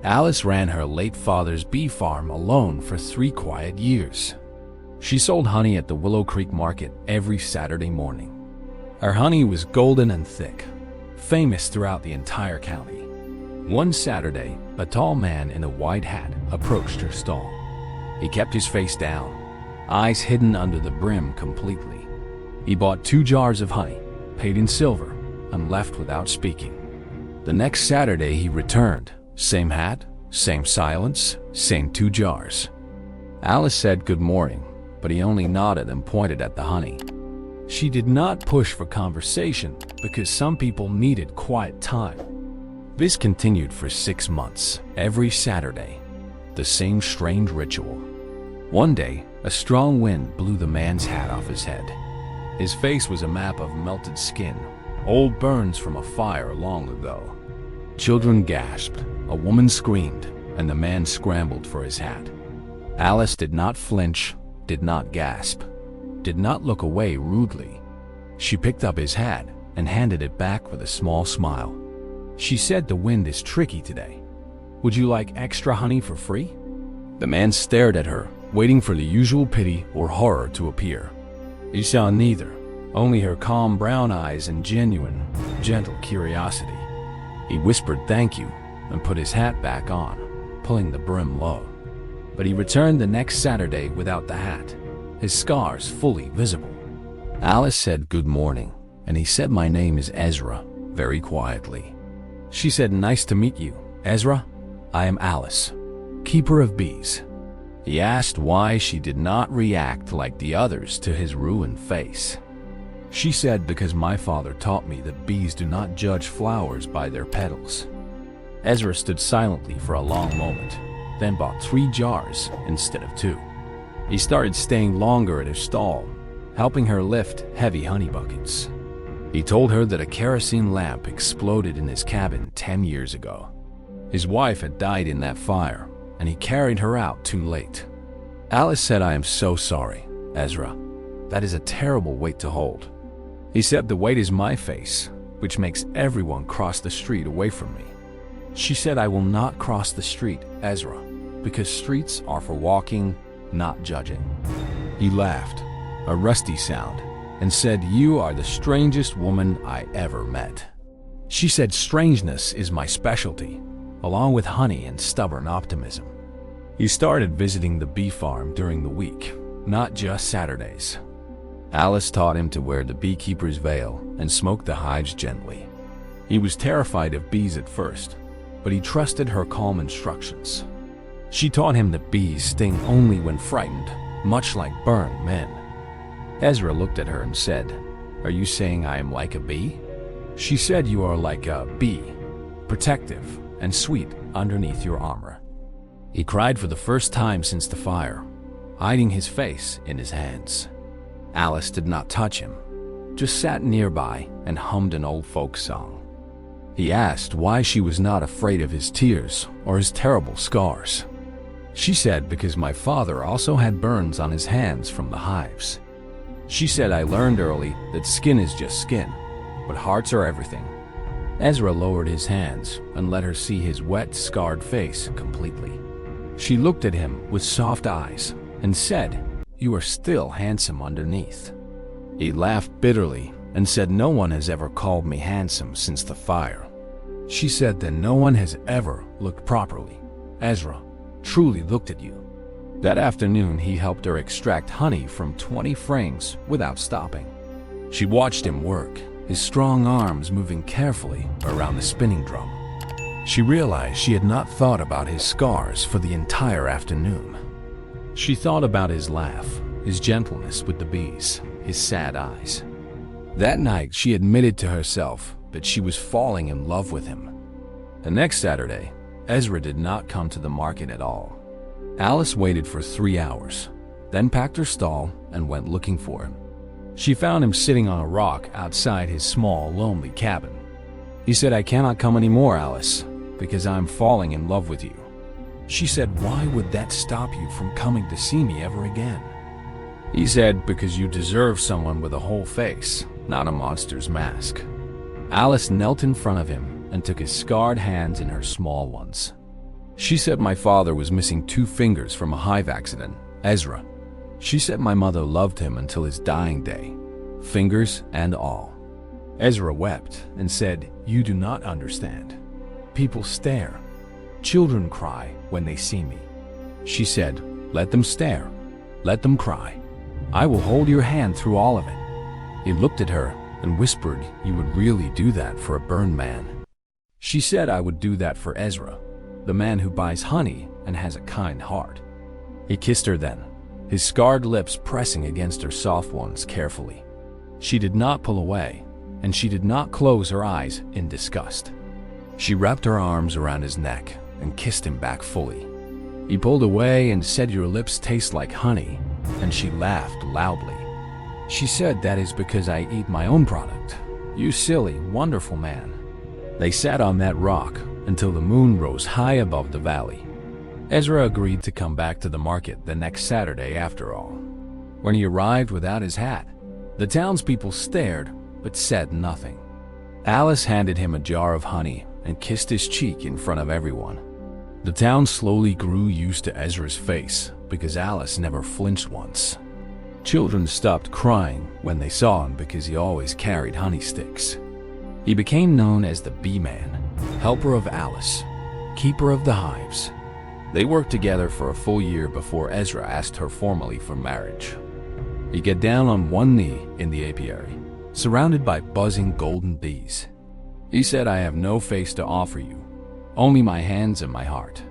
Alice ran her late father's bee farm alone for 3 quiet years. She sold honey at the Willow Creek Market every Saturday morning. Her honey was golden and thick, famous throughout the entire county. One Saturday, a tall man in a white hat approached her stall. He kept his face down, eyes hidden under the brim completely. He bought 2 jars of honey, paid in silver, and left without speaking. The next Saturday he returned. Same hat, same silence, same 2 jars. Alice said good morning, but he only nodded and pointed at the honey. She did not push for conversation because some people needed quiet time. This continued for 6 months, every Saturday. The same strange ritual. One day, a strong wind blew the man's hat off his head. His face was a map of melted skin, old burns from a fire long ago. Children gasped, a woman screamed, and the man scrambled for his hat. Alice did not flinch, did not gasp, did not look away rudely. She picked up his hat and handed it back with a small smile. She said, "The wind is tricky today. Would you like extra honey for free?" The man stared at her, waiting for the usual pity or horror to appear. He saw neither, only her calm brown eyes and genuine, gentle curiosity. He whispered thank you and put his hat back on, pulling the brim low. But he returned the next Saturday without the hat, his scars fully visible. Alice said good morning, and he said, "My name is Ezra," very quietly. She said, "Nice to meet you, Ezra. I am Alice, keeper of bees." He asked why she did not react like the others to his ruined face. She said, "Because my father taught me that bees do not judge flowers by their petals." Ezra stood silently for a long moment, then bought 3 jars instead of 2. He started staying longer at her stall, helping her lift heavy honey buckets. He told her that a kerosene lamp exploded in his cabin 10 years ago. His wife had died in that fire, and he carried her out too late. Alice said, "I am so sorry, Ezra. That is a terrible weight to hold." He said, "The weight is my face, which makes everyone cross the street away from me." She said, "I will not cross the street, Ezra, because streets are for walking, not judging." He laughed, a rusty sound, and said, "You are the strangest woman I ever met." She said, "Strangeness is my specialty, along with honey and stubborn optimism." He started visiting the bee farm during the week, not just Saturdays. Alice taught him to wear the beekeeper's veil and smoke the hives gently. He was terrified of bees at first, but he trusted her calm instructions. She taught him that bees sting only when frightened, much like burned men. Ezra looked at her and said, "Are you saying I am like a bee?" She said, "You are like a bee, protective and sweet underneath your armor." He cried for the first time since the fire, hiding his face in his hands. Alice did not touch him, just sat nearby and hummed an old folk song. He asked why she was not afraid of his tears or his terrible scars. She said, "Because my father also had burns on his hands from the hives." She said, "I learned early that skin is just skin, but hearts are everything." Ezra lowered his hands and let her see his wet, scarred face completely. She looked at him with soft eyes and said, "You are still handsome underneath." He laughed bitterly and said, "No one has ever called me handsome since the fire." She said, "Then no one has ever looked properly. Ezra truly looked at you." That afternoon, he helped her extract honey from 20 frames without stopping. She watched him work, his strong arms moving carefully around the spinning drum. She realized she had not thought about his scars for the entire afternoon. She thought about his laugh, his gentleness with the bees, his sad eyes. That night, she admitted to herself that she was falling in love with him. The next Saturday, Ezra did not come to the market at all. Alice waited for 3 hours, then packed her stall and went looking for him. She found him sitting on a rock outside his small, lonely cabin. He said, "I cannot come anymore, Alice, because I'm falling in love with you." She said, "Why would that stop you from coming to see me ever again?" He said, "Because you deserve someone with a whole face, not a monster's mask." Alice knelt in front of him and took his scarred hands in her small ones. She said my father was missing 2 fingers from a hive accident, Ezra. She said my mother loved him until his dying day, fingers and all. Ezra wept and said, "You do not understand. People stare. Children cry when they see me." She said, "Let them stare. Let them cry. I will hold your hand through all of it." He looked at her and whispered, "You would really do that for a burned man." She said I would do that for Ezra, the man who buys honey and has a kind heart. He kissed her then, his scarred lips pressing against her soft ones carefully. She did not pull away, and she did not close her eyes in disgust. She wrapped her arms around his neck and kissed him back fully. He pulled away and said, "Your lips taste like honey," and she laughed loudly. She said, "That is because I eat my own product. You silly, wonderful man." They sat on that rock until the moon rose high above the valley. Ezra agreed to come back to the market the next Saturday after all. When he arrived without his hat, the townspeople stared but said nothing. Alice handed him a jar of honey and kissed his cheek in front of everyone. The town slowly grew used to Ezra's face because Alice never flinched once. Children stopped crying when they saw him because he always carried honey sticks. He became known as the Bee Man, helper of Alice, keeper of the hives. They worked together for a full year before Ezra asked her formally for marriage. He got down on one knee in the apiary, surrounded by buzzing golden bees. He said, "I have no face to offer you, only my hands and my heart."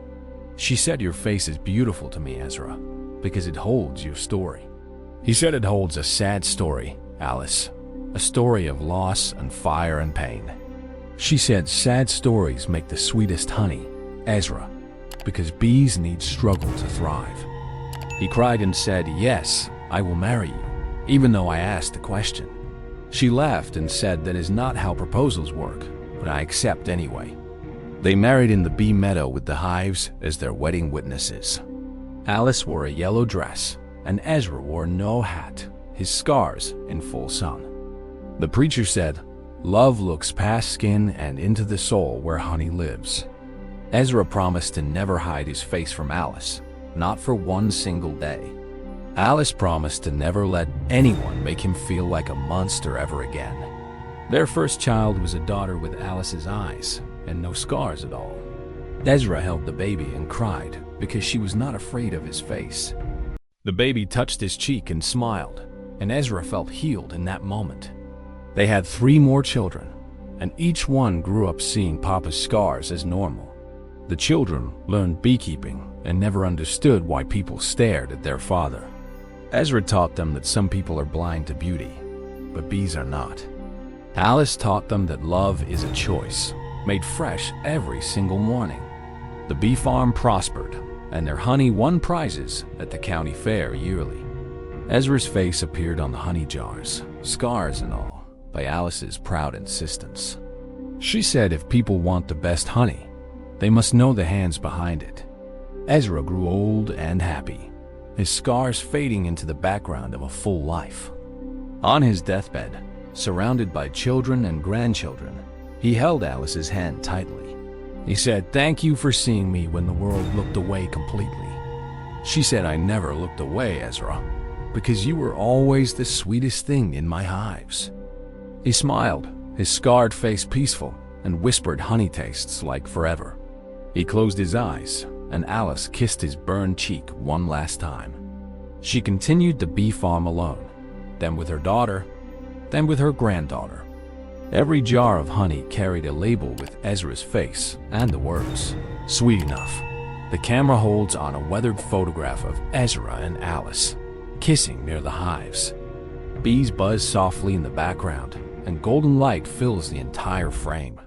She said, "Your face is beautiful to me, Ezra, because it holds your story." He said, "It holds a sad story, Alice, a story of loss and fire and pain." She said, "Sad stories make the sweetest honey, Ezra, because bees need struggle to thrive." He cried and said, "Yes, I will marry you, even though I asked the question." She laughed and said, "That is not how proposals work, but I accept anyway." They married in the bee meadow with the hives as their wedding witnesses. Alice wore a yellow dress, and Ezra wore no hat, his scars in full sun. The preacher said, "Love looks past skin and into the soul where honey lives." Ezra promised to never hide his face from Alice, not for one single day. Alice promised to never let anyone make him feel like a monster ever again. Their first child was a daughter with Alice's eyes and no scars at all. Ezra held the baby and cried because she was not afraid of his face. The baby touched his cheek and smiled, and Ezra felt healed in that moment. They had 3 more children, and each one grew up seeing Papa's scars as normal. The children learned beekeeping and never understood why people stared at their father. Ezra taught them that some people are blind to beauty, but bees are not. Alice taught them that love is a choice, made fresh every single morning. The bee farm prospered, and their honey won prizes at the county fair yearly. Ezra's face appeared on the honey jars, scars and all, by Alice's proud insistence. She said if people want the best honey, they must know the hands behind it. Ezra grew old and happy, his scars fading into the background of a full life. On his deathbed, surrounded by children and grandchildren, he held Alice's hand tightly. He said, "Thank you for seeing me when the world looked away completely." She said, "I never looked away, Ezra, because you were always the sweetest thing in my hives." He smiled, his scarred face peaceful, and whispered honey tastes like forever. He closed his eyes, and Alice kissed his burned cheek one last time. She continued the bee farm alone, then with her daughter, then with her granddaughter. Every jar of honey carried a label with Ezra's face and the words, "Sweet enough." The camera holds on a weathered photograph of Ezra and Alice, kissing near the hives. Bees buzz softly in the background, and golden light fills the entire frame.